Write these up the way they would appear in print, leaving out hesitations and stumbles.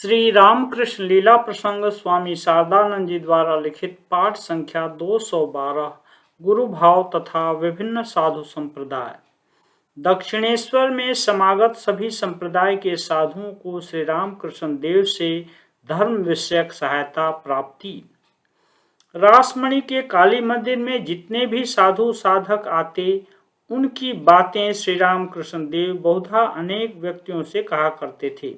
श्री रामकृष्ण लीला प्रसंग स्वामी शारदानंद जी द्वारा लिखित पाठ संख्या 212 गुरु भाव तथा विभिन्न साधु संप्रदाय। दक्षिणेश्वर में समागत सभी संप्रदाय के साधुओं को श्री रामकृष्ण देव से धर्म विषयक सहायता प्राप्ति। रासमणि के काली मंदिर में जितने भी साधु साधक आते, उनकी बातें श्री रामकृष्ण देव बहुधा अनेक व्यक्तियों से कहा करते थे।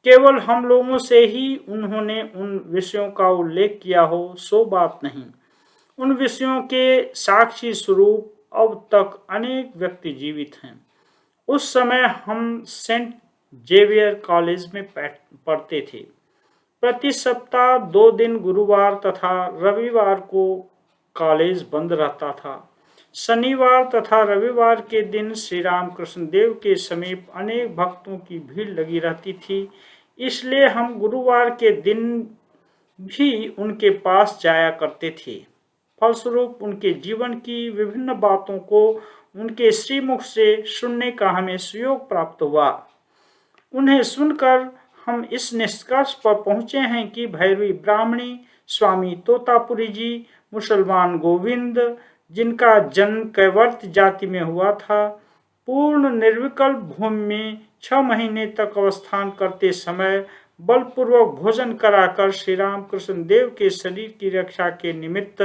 केवल हम लोगों से ही उन्होंने उन विषयों का उल्लेख किया हो सो बात नहीं। उन विषयों के साक्षी स्वरूप अब तक अनेक व्यक्ति जीवित हैं। उस समय हम सेंट जेवियर कॉलेज में पढ़ते थे। प्रति सप्ताह 2 दिन गुरुवार तथा रविवार को कॉलेज बंद रहता था। शनिवार तथा रविवार के दिन श्री रामकृष्ण देव के समीप अनेक भक्तों की भीड़ लगी रहती थी, इसलिए हम गुरुवार के दिन भी उनके पास जाया करते थे। फलस्वरूप उनके जीवन की विभिन्न बातों को उनके श्रीमुख से सुनने का हमें सुयोग प्राप्त हुआ। उन्हें सुनकर हम इस निष्कर्ष पर पहुंचे हैं कि भैरवी ब्राह्मणी, स्वामी तोतापुरी जी, मुसलमान गोविंद, जिनका जन्म कैवर्त जाति में हुआ था, पूर्ण निर्विकल्प भूमि में 6 महीने तक अवस्थान करते समय बलपूर्वक भोजन कराकर श्री रामकृष्ण देव के शरीर की रक्षा के निमित्त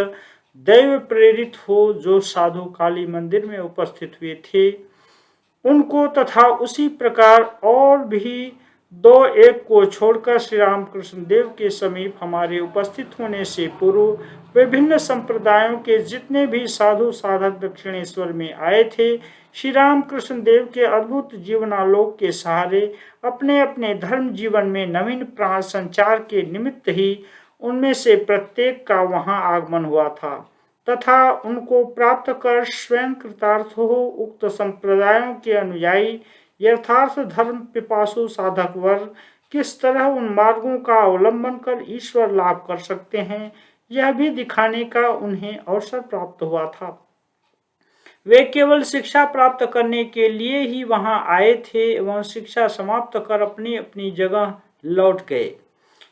दैव प्रेरित हो जो साधु काली मंदिर में उपस्थित हुए थे, उनको तथा उसी प्रकार और भी 2-1 को छोड़कर श्री रामकृष्ण देव के समीप हमारे उपस्थित होने से पूर्व विभिन्न संप्रदायों के जितने भी साधु साधक दक्षिणेश्वर में आए थे, श्री रामकृष्ण देव के अद्भुत जीवनालोक के सहारे अपने अपने धर्म जीवन में नवीन प्राण संचार के निमित्त ही उनमें से प्रत्येक का वहां आगमन हुआ था तथा उनको प्राप्त कर स्वयं कृतार्थ हो उक्त संप्रदायों के अनुयायी यथार्थ धर्म पिपासु साधक वर्ग किस तरह उन मार्गों का अवलंबन कर ईश्वर लाभ कर सकते हैं, यह भी दिखाने का उन्हें अवसर प्राप्त हुआ था। वे केवल शिक्षा प्राप्त करने के लिए ही वहां आए थे एवं शिक्षा समाप्त कर अपनी अपनी जगह लौट गए।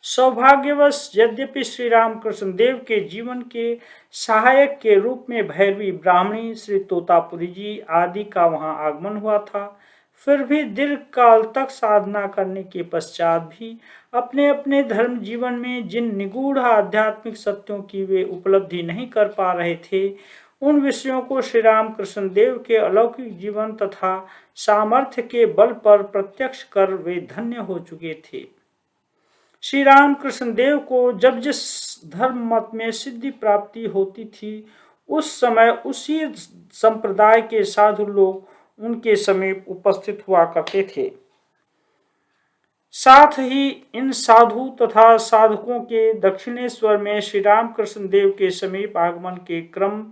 सौभाग्यवश यद्यपि श्री रामकृष्ण देव के जीवन के सहायक के रूप में भैरवी ब्राह्मणी, श्री तोतापुरी जी आदि का वहां आगमन हुआ था, फिर भी दीर्घ काल तक साधना करने के पश्चात भी अपने अपने धर्म जीवन में जिन निगूढ़ आध्यात्मिक सत्यों की वे उपलब्धि नहीं कर पा रहे थे, उन विषयों को श्री रामकृष्ण देव के अलौकिक जीवन तथा सामर्थ्य के बल पर प्रत्यक्ष कर वे धन्य हो चुके थे। श्री रामकृष्ण देव को जब जिस धर्म मत में सिद्धि प्राप्ति होती थी, उस समय उसी संप्रदाय के साधु लोग उनके समीप उपस्थित हुआ करते थे। साथ ही इन साधु तथा साधकों के दक्षिणेश्वर में श्री रामकृष्ण देव के समीप आगमन के क्रम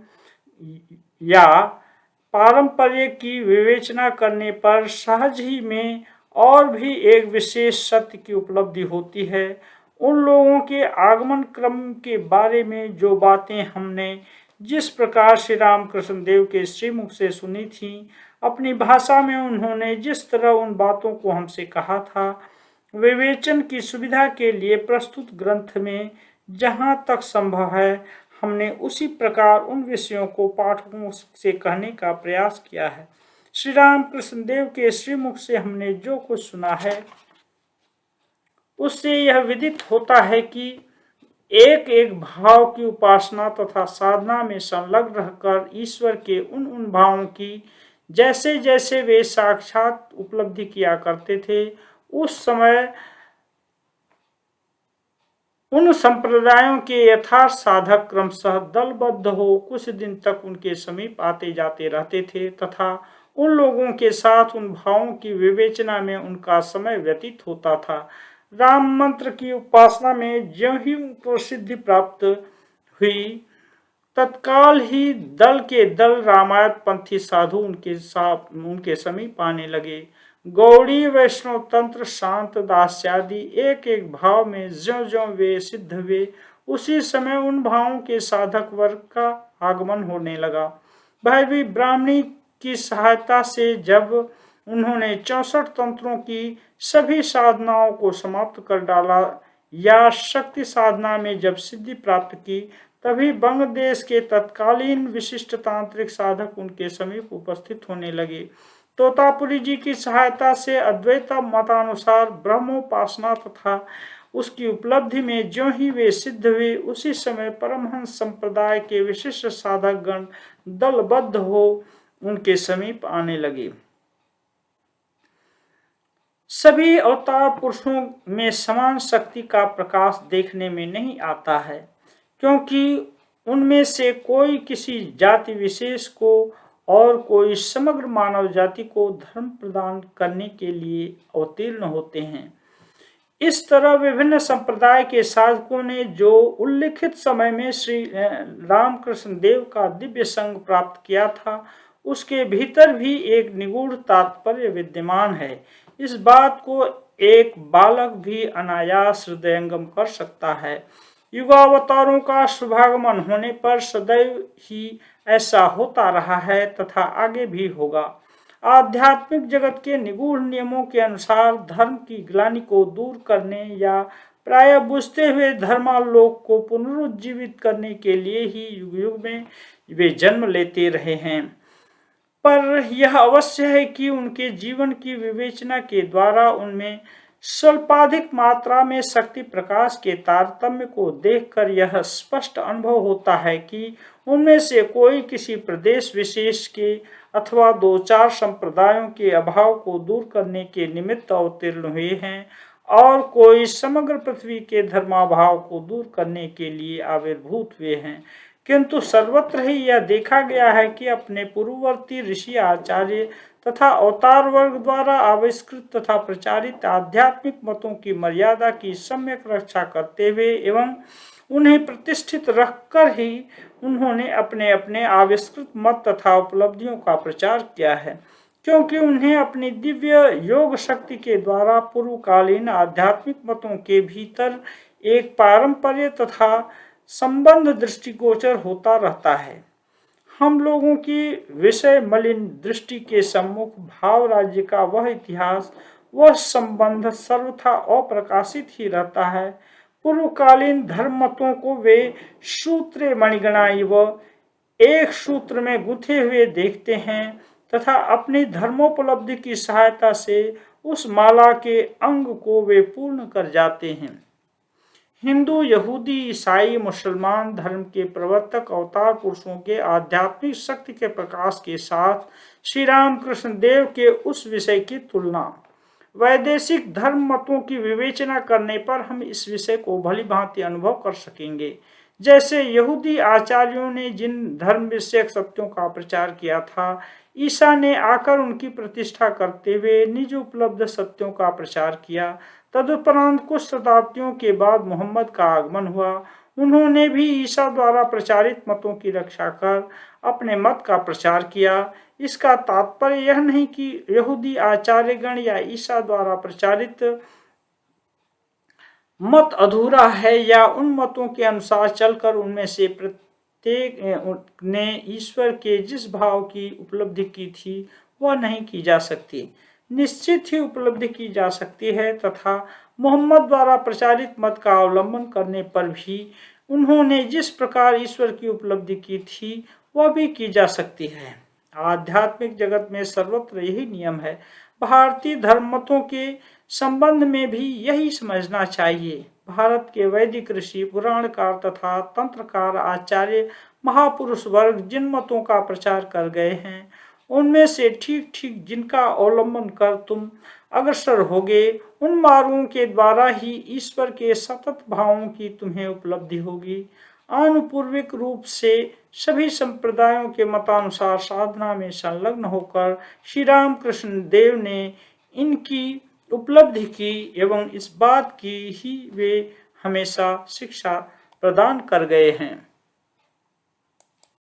या पारंपर्य की विवेचना करने पर सहज ही में और भी एक विशेष सत्य की उपलब्धि होती है। उन लोगों के आगमन क्रम के बारे में जो बातें हमने जिस प्रकार श्री रामकृष्ण देव के श्रीमुख से सुनी थी, अपनी भाषा में उन्होंने जिस तरह उन बातों को हमसे कहा था, विवेचन की सुविधा के लिए प्रस्तुत ग्रंथ में जहाँ तक संभव है हमने उसी प्रकार उन विषयों को पाठकों से कहने का प्रयास किया है। श्री रामकृष्ण देव के श्रीमुख से हमने जो कुछ सुना है, उससे यह विदित होता है कि एक एक भाव की उपासना तथा साधना में संलग्न रहकर ईश्वर के उन भावों की जैसे जैसे वे साक्षात उपलब्धि किया करते थे, उस समय उन संप्रदायों के यथार्थ साधक क्रमशः दलबद्ध हो कुछ दिन तक उनके समीप आते जाते रहते थे तथा उन लोगों के साथ उन भावों की विवेचना में उनका समय व्यतीत होता था। राम मंत्र की उपासना में ज्यों ही उनको सिद्धि प्राप्त हुई, तत्काल ही दल के दल रामायण पंथी साधु उनके समीप आने लगे। गौड़ी वैष्णव तंत्र शांत दास्यादि एक एक भाव में ज्यों ज्यों वे सिद्ध हुए, उसी समय उन भावों के साधक वर्ग का आगमन होने लगा। भैरवी ब्राह्मणी की सहायता से जब उन्होंने 64 तंत्रों की सभी साधनाओं को समाप्त कर डाला या शक्ति साधना में जब सिद्धि प्राप्त की, तभी बंगदेश के तत्कालीन विशिष्ट तांत्रिक साधक उनके समीप उपस्थित होने लगे। तोतापुरी जी की सहायता से अद्वैत मतानुसार ब्रह्मोपासना तथा उसकी उपलब्धि में ज्यों ही वे सिद्ध हुए, उसी समय परमहंस संप्रदाय के विशिष्ट साधक गण दलबद्ध हो उनके समीप आने लगे। सभी अवतार पुरुषों में समान शक्ति का प्रकाश देखने में नहीं आता है, क्योंकि उनमें से कोई किसी जाति विशेष को और कोई समग्र मानव जाति को धर्म प्रदान करने के लिए अवतीर्ण होते हैं। इस तरह विभिन्न संप्रदाय के साधकों ने जो उल्लिखित समय में श्री रामकृष्ण देव का दिव्य संग प्राप्त किया था, उसके भीतर भी एक निगूढ़ तात्पर्य विद्यमान है। इस बात को एक बालक भी अनायास हृदयंगम कर सकता है। युगावतारों का शुभागमन होने पर सदैव ही ऐसा होता रहा है तथा आगे भी होगा। आध्यात्मिक जगत के निगूढ़ नियमों के अनुसार धर्म की ग्लानि को दूर करने या प्राय बुझते हुए धर्मालोक को पुनरुज्जीवित करने के लिए ही युग युग में वे जन्म लेते रहे हैं। पर यह अवश्य है कि उनके जीवन की विवेचना के द्वारा उनमें स्वल्पाधिक मात्रा में शक्ति प्रकाश के तारतम्य को देखकर यह स्पष्ट अनुभव होता है कि उनमें से कोई किसी प्रदेश विशेष के अथवा 2-4 संप्रदायों के अभाव को दूर करने के निमित्त अवतीर्ण हुए हैं और कोई समग्र पृथ्वी के धर्माभाव को दूर करने के लिए आविर्भूत हुए हैं। किंतु सर्वत्र ही यह देखा गया है कि अपने पूर्ववर्ती ऋषि आचार्य तथा अवतार वर्ग द्वारा आविष्कृत तथा प्रचारित आध्यात्मिक मतों की मर्यादा की सम्यक रक्षा करते हुए एवं उन्हें प्रतिष्ठित रखकर ही उन्होंने अपने अपने आविष्कृत मत तथा उपलब्धियों का प्रचार किया है, क्योंकि उन्हें अपनी दिव्य योग शक्ति के द्वारा पूर्वकालीन आध्यात्मिक मतों के भीतर एक पारंपर्य तथा संबंध दृष्टिगोचर होता रहता है। हम लोगों की विषय मलिन दृष्टि के सम्मुख भाव राज्य का वह इतिहास, वह संबंध सर्वथा अप्रकाशित ही रहता है। पूर्वकालीन धर्म मतों को वे सूत्रे मणिगणाई व एक सूत्र में गुंथे हुए देखते हैं तथा अपनी धर्मोपलब्धि की सहायता से उस माला के अंग को वे पूर्ण कर जाते हैं। हिंदू, यहूदी, ईसाई, मुसलमान धर्म के प्रवर्तक अवतार पुरुषों के आध्यात्मिक शक्ति के प्रकाश के साथ श्री रामकृष्ण देव के उस विषय की तुलना वैदेशिक धर्म मतों की विवेचना करने पर हम इस विषय को भली भांति अनुभव कर सकेंगे। जैसे यहूदी आचार्यों ने जिन धर्म विषयक सत्यों का प्रचार किया था, ईसा ने आकर उनकी प्रतिष्ठा करते हुए निज उपलब्ध सत्यों का प्रचार किया। तदुपरांत कुछ शताब्दियों के बाद मोहम्मद का आगमन हुआ। उन्होंने भी ईसा द्वारा प्रचारित मतों की रक्षा कर अपने मत का प्रचार किया। इसका तात्पर्य यह नहीं कि यहूदी आचार्यगण या ईसा द्वारा प्रचारित मत अधूरा है या उन मतों के अनुसार चलकर उनमें से प्रत्येक ने ईश्वर के जिस भाव की उपलब्धि की थी वह नहीं की जा सकती। निश्चित ही उपलब्धि की जा सकती है तथा मोहम्मद द्वारा प्रचारित मत का अवलंबन करने पर भी उन्होंने जिस प्रकार ईश्वर की उपलब्धि की थी वह भी की जा सकती है। आध्यात्मिक जगत में सर्वत्र यही नियम है। भारतीय धर्म मतों के संबंध में भी यही समझना चाहिए। भारत के वैदिक ऋषि, पुराणकार तथा तंत्रकार आचार्य महापुरुष वर्ग जिन मतों का प्रचार कर गए हैं, उनमें से ठीक ठीक जिनका अवलंबन कर तुम अग्रसर होगे, उन मार्गों के द्वारा ही ईश्वर के सतत भावों की तुम्हें उपलब्धि होगी। आनुपूर्विक रूप से सभी संप्रदायों के मतानुसार साधना में संलग्न होकर श्री रामकृष्ण देव ने इनकी उपलब्धि की एवं इस बात की ही वे हमेशा शिक्षा प्रदान कर गए हैं।